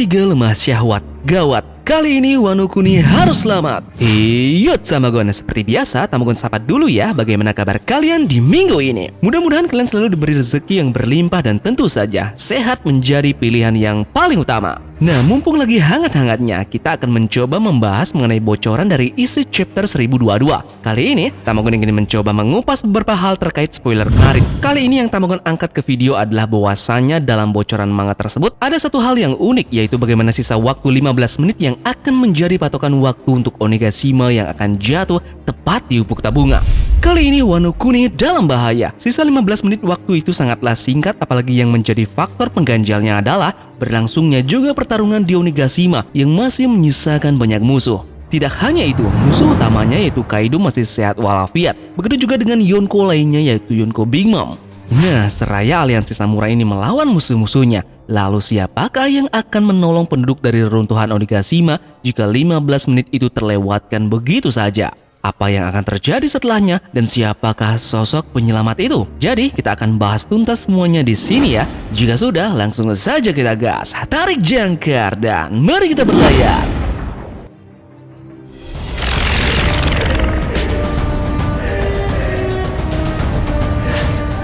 Ketiga, lemah syahwat. Gawat, kali ini Wano Kuni harus selamat. Yut Tamagon, seperti biasa Tamagon sapa dulu ya bagaimana kabar kalian di minggu ini. Mudah-mudahan kalian selalu diberi rezeki yang berlimpah dan tentu saja sehat menjadi pilihan yang paling utama. Nah, mumpung lagi hangat-hangatnya, kita akan mencoba membahas mengenai bocoran dari isi chapter 1022. Kali ini, Tamagon ingin mencoba mengupas beberapa hal terkait spoiler kemarin. Kali ini yang Tamagon angkat ke video adalah bahwasannya dalam bocoran manga tersebut ada satu hal yang unik, yaitu bagaimana sisa waktu 15 menit yang akan menjadi patokan waktu untuk Onigashima yang akan jatuh tepat di ubuk tabunga. Kali ini Wano Kuni dalam bahaya. Sisa 15 menit waktu itu sangatlah singkat, apalagi yang menjadi faktor pengganjalnya adalah berlangsungnya juga pertarungan di Onigashima yang masih menyisakan banyak musuh. Tidak hanya itu, musuh utamanya yaitu Kaido masih sehat walafiat. Begitu juga dengan Yonko lainnya yaitu Yonko Big Mom. Nah, seraya aliansi samurai ini melawan musuh-musuhnya, lalu siapakah yang akan menolong penduduk dari reruntuhan Onigashima jika 15 menit itu terlewatkan begitu saja? Apa yang akan terjadi setelahnya dan siapakah sosok penyelamat itu? Jadi kita akan bahas tuntas semuanya di sini ya. Jika sudah, langsung saja kita gas, tarik jangkar dan mari kita berlayar.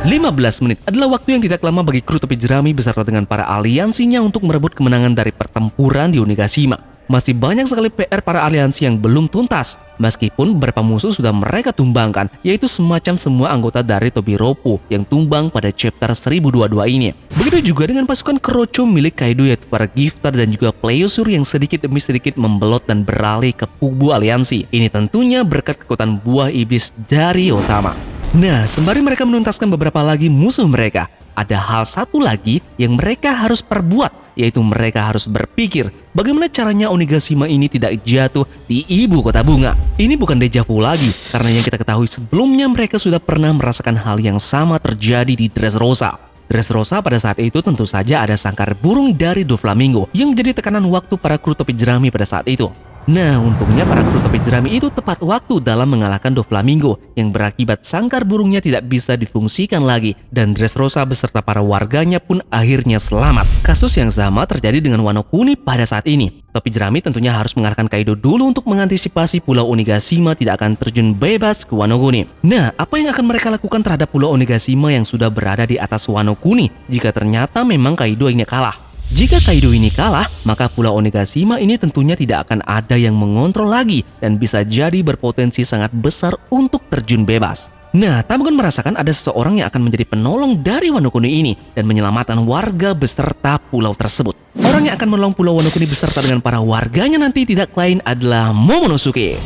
"15 menit adalah waktu yang tidak lama bagi kru topi jerami beserta dengan para aliansinya untuk merebut kemenangan dari pertempuran di Onigashima. Masih banyak sekali PR para aliansi yang belum tuntas, meskipun beberapa musuh sudah mereka tumbangkan, yaitu semacam semua anggota dari Tobiroppo yang tumbang pada chapter 1022 ini. Begitu juga dengan pasukan Keroco milik Kaido yaitu para Gifter dan juga Pleosur yang sedikit demi sedikit membelot dan beralih ke kubu aliansi. Ini tentunya berkat kekuatan buah iblis dari Otama. Nah, sembari mereka menuntaskan beberapa lagi musuh mereka, ada hal satu lagi yang mereka harus perbuat, yaitu mereka harus berpikir bagaimana caranya Onigashima ini tidak jatuh di ibu kota bunga. Ini bukan deja vu lagi, karena yang kita ketahui sebelumnya mereka sudah pernah merasakan hal yang sama terjadi di Dressrosa. Dressrosa pada saat itu tentu saja ada sangkar burung dari Doflamingo yang menjadi tekanan waktu para kru topi jerami pada saat itu. Nah, untungnya para kru topi jerami itu tepat waktu dalam mengalahkan Doflamingo yang berakibat sangkar burungnya tidak bisa difungsikan lagi dan Dressrosa beserta para warganya pun akhirnya selamat. Kasus yang sama terjadi dengan Wano Kuni pada saat ini. Topi jerami tentunya harus mengalahkan Kaido dulu untuk mengantisipasi Pulau Onigashima tidak akan terjun bebas ke Wano Kuni. Nah, apa yang akan mereka lakukan terhadap Pulau Onigashima yang sudah berada di atas Wano Kuni jika ternyata memang Kaido ini kalah? Jika Kaido ini kalah, maka Pulau Onigashima ini tentunya tidak akan ada yang mengontrol lagi dan bisa jadi berpotensi sangat besar untuk terjun bebas. Nah, Tamagon merasakan ada seseorang yang akan menjadi penolong dari Wano Kuni ini dan menyelamatkan warga beserta pulau tersebut. Orang yang akan menolong Pulau Wano Kuni beserta dengan para warganya nanti tidak lain adalah Momonosuke.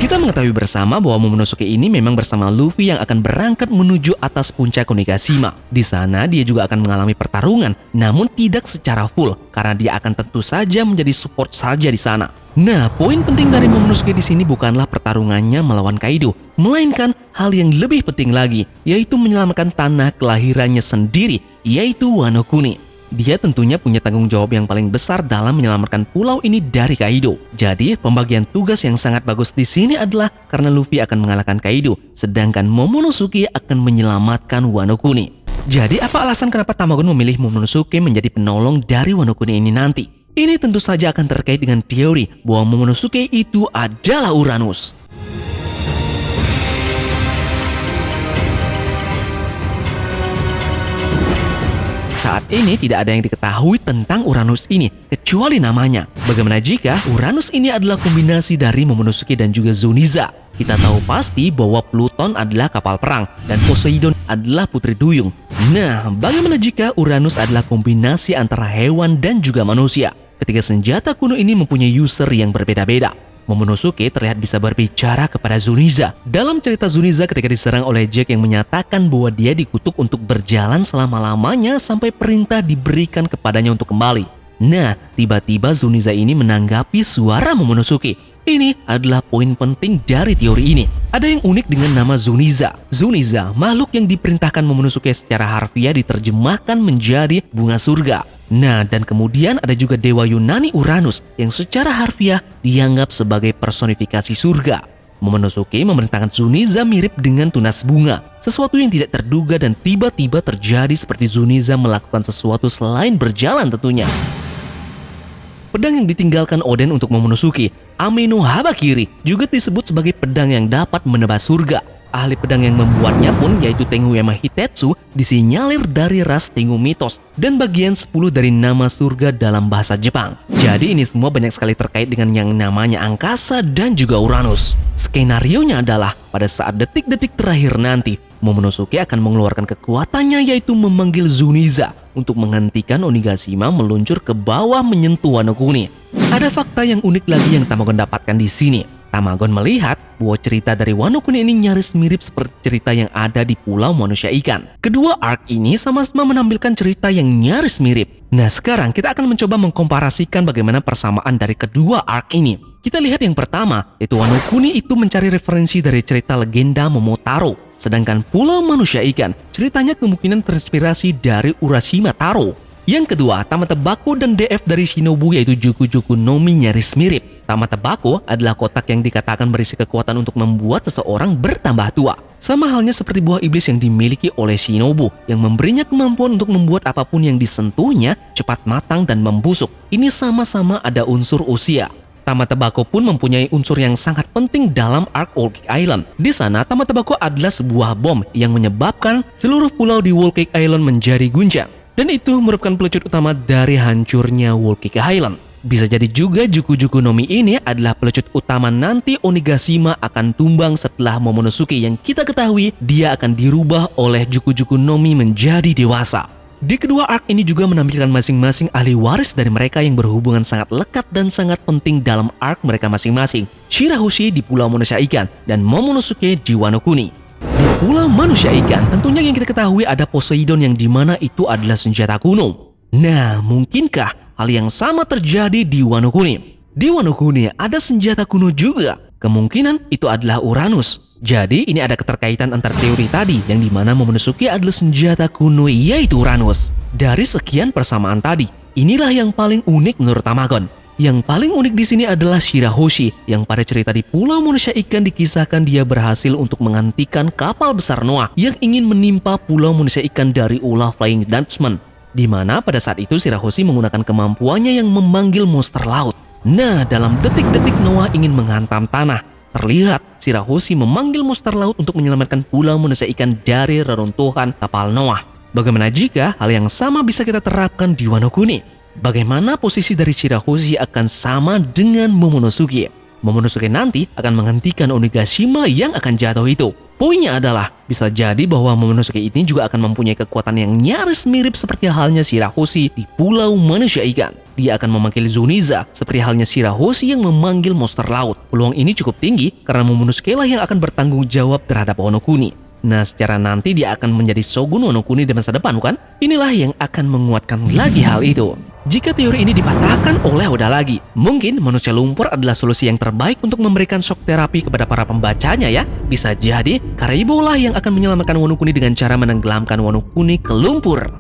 Kita mengetahui bersama bahwa Momonosuke ini memang bersama Luffy yang akan berangkat menuju atas puncak Onigashima. Di sana dia juga akan mengalami pertarungan, namun tidak secara full karena dia akan tentu saja menjadi support saja di sana. Nah, poin penting dari Momonosuke di sini bukanlah pertarungannya melawan Kaido, melainkan hal yang lebih penting lagi, yaitu menyelamatkan tanah kelahirannya sendiri, yaitu Wano Kuni. Dia tentunya punya tanggung jawab yang paling besar dalam menyelamatkan pulau ini dari Kaido. Jadi, pembagian tugas yang sangat bagus di sini adalah karena Luffy akan mengalahkan Kaido, sedangkan Momonosuke akan menyelamatkan Wano Kuni. Jadi, apa alasan kenapa Tamagon memilih Momonosuke menjadi penolong dari Wano Kuni ini nanti? Ini tentu saja akan terkait dengan teori bahwa Momonosuke itu adalah Uranus. Saat ini tidak ada yang diketahui tentang Uranus ini, kecuali namanya. Bagaimana jika Uranus ini adalah kombinasi dari Momonosuke dan juga Zuniza? Kita tahu pasti bahwa Pluton adalah kapal perang dan Poseidon adalah putri duyung. Nah, bagaimana jika Uranus adalah kombinasi antara hewan dan juga manusia? Ketiga senjata kuno ini mempunyai user yang berbeda-beda. Momonosuke terlihat bisa berbicara kepada Zuniza. Dalam cerita Zuniza ketika diserang oleh Jack yang menyatakan bahwa dia dikutuk untuk berjalan selama-lamanya sampai perintah diberikan kepadanya untuk kembali. Nah, tiba-tiba Zuniza ini menanggapi suara Momonosuke. Ini adalah poin penting dari teori ini. Ada yang unik dengan nama Zuniza. Zuniza, makhluk yang diperintahkan Momonosuke secara harfiah diterjemahkan menjadi bunga surga. Nah, dan kemudian ada juga dewa Yunani Uranus yang secara harfiah dianggap sebagai personifikasi surga. Momonosuke memerintahkan Zuniza mirip dengan tunas bunga. Sesuatu yang tidak terduga dan tiba-tiba terjadi seperti Zuniza melakukan sesuatu selain berjalan tentunya. Pedang yang ditinggalkan Oden untuk Momonosuke, Ame no Habakiri, juga disebut sebagai pedang yang dapat menebas surga. Ahli pedang yang membuatnya pun yaitu Tenguyama Hitetsu disinyalir dari ras Tengu mitos dan bagian 10 dari nama surga dalam bahasa Jepang. Jadi ini semua banyak sekali terkait dengan yang namanya angkasa dan juga Uranus. Skenarionya adalah pada saat detik-detik terakhir nanti, Momonosuke akan mengeluarkan kekuatannya yaitu memanggil Zuniza untuk menghentikan Onigashima meluncur ke bawah menyentuh Wano Kuni. Ada fakta yang unik lagi yang Tamagon dapatkan di sini. Tamagon melihat bahwa cerita dari Wano Kuni ini nyaris mirip seperti cerita yang ada di Pulau Manusia Ikan. Kedua arc ini sama-sama menampilkan cerita yang nyaris mirip. Nah, sekarang kita akan mencoba mengkomparasikan bagaimana persamaan dari kedua arc ini. Kita lihat yang pertama, yaitu Wano Kuni itu mencari referensi dari cerita legenda Momotaro. Sedangkan Pulau Manusia Ikan, ceritanya kemungkinan terinspirasi dari Urashima Taro. Yang kedua, Tamata Bako dan DF dari Shinobu yaitu Juku-Juku no Mi nyaris mirip. Tamata Bako adalah kotak yang dikatakan berisi kekuatan untuk membuat seseorang bertambah tua. Sama halnya seperti buah iblis yang dimiliki oleh Shinobu yang memberinya kemampuan untuk membuat apapun yang disentuhnya cepat matang dan membusuk. Ini sama-sama ada unsur usia. Tamata Bako pun mempunyai unsur yang sangat penting dalam arc Whole Cake Island. Di sana, Tamata Bako adalah sebuah bom yang menyebabkan seluruh pulau di Whole Cake Island menjadi guncang. Dan itu merupakan pelecut utama dari hancurnya Whole Cake Island. Bisa jadi juga Juku-Juku no Mi ini adalah pelecut utama nanti Onigashima akan tumbang setelah Momonosuke yang kita ketahui dia akan dirubah oleh Juku-Juku no Mi menjadi dewasa. Di kedua arc ini juga menampilkan masing-masing ahli waris dari mereka yang berhubungan sangat lekat dan sangat penting dalam arc mereka masing-masing. Shirahoshi di Pulau Manusia Ikan dan Momonosuke di Wano Kuni. Di Pulau Manusia Ikan tentunya yang kita ketahui ada Poseidon yang dimana itu adalah senjata kuno. Nah, mungkinkah hal yang sama terjadi di Wano Kuni? Di Wano Kuni ada senjata kuno juga. Kemungkinan itu adalah Uranus. Jadi ini ada keterkaitan antar teori tadi yang dimana Momonosuke adalah senjata kuno yaitu Uranus. Dari sekian persamaan tadi, inilah yang paling unik menurut Tamagon. Yang paling unik di sini adalah Shirahoshi yang pada cerita di Pulau Manusia Ikan dikisahkan dia berhasil untuk menghentikan kapal besar Noah yang ingin menimpa Pulau Manusia Ikan dari ulah Flying Dutchman. Di mana pada saat itu Shirahoshi menggunakan kemampuannya yang memanggil monster laut. Nah, dalam detik-detik Noah ingin menghantam tanah, terlihat Shirahoshi memanggil monster laut untuk menyelamatkan Pulau Manusia Ikan dari reruntuhan kapal Noah. Bagaimana jika hal yang sama bisa kita terapkan di Wano Kuni? Bagaimana posisi dari Shirahoshi akan sama dengan Momonosuke? Momonosuke nanti akan menghentikan Onigashima yang akan jatuh itu. Poinnya adalah, bisa jadi bahwa Momonosuke ini juga akan mempunyai kekuatan yang nyaris mirip seperti halnya Shirahoshi di Pulau Manusia Ikan. Dia akan memanggil Zuniza seperti halnya Shirahoshi yang memanggil monster laut. Peluang ini cukup tinggi karena Momonosuke lah yang akan bertanggung jawab terhadap Wano Kuni. Nah, secara nanti dia akan menjadi Shogun Wano Kuni di masa depan, bukan? Inilah yang akan menguatkan lagi hal itu. Jika teori ini dipatahkan oleh Oda lagi, mungkin manusia lumpur adalah solusi yang terbaik untuk memberikan shock terapi kepada para pembacanya ya. Bisa jadi, Karaibo lah yang akan menyelamatkan Wano Kuni dengan cara menenggelamkan Wano Kuni ke lumpur.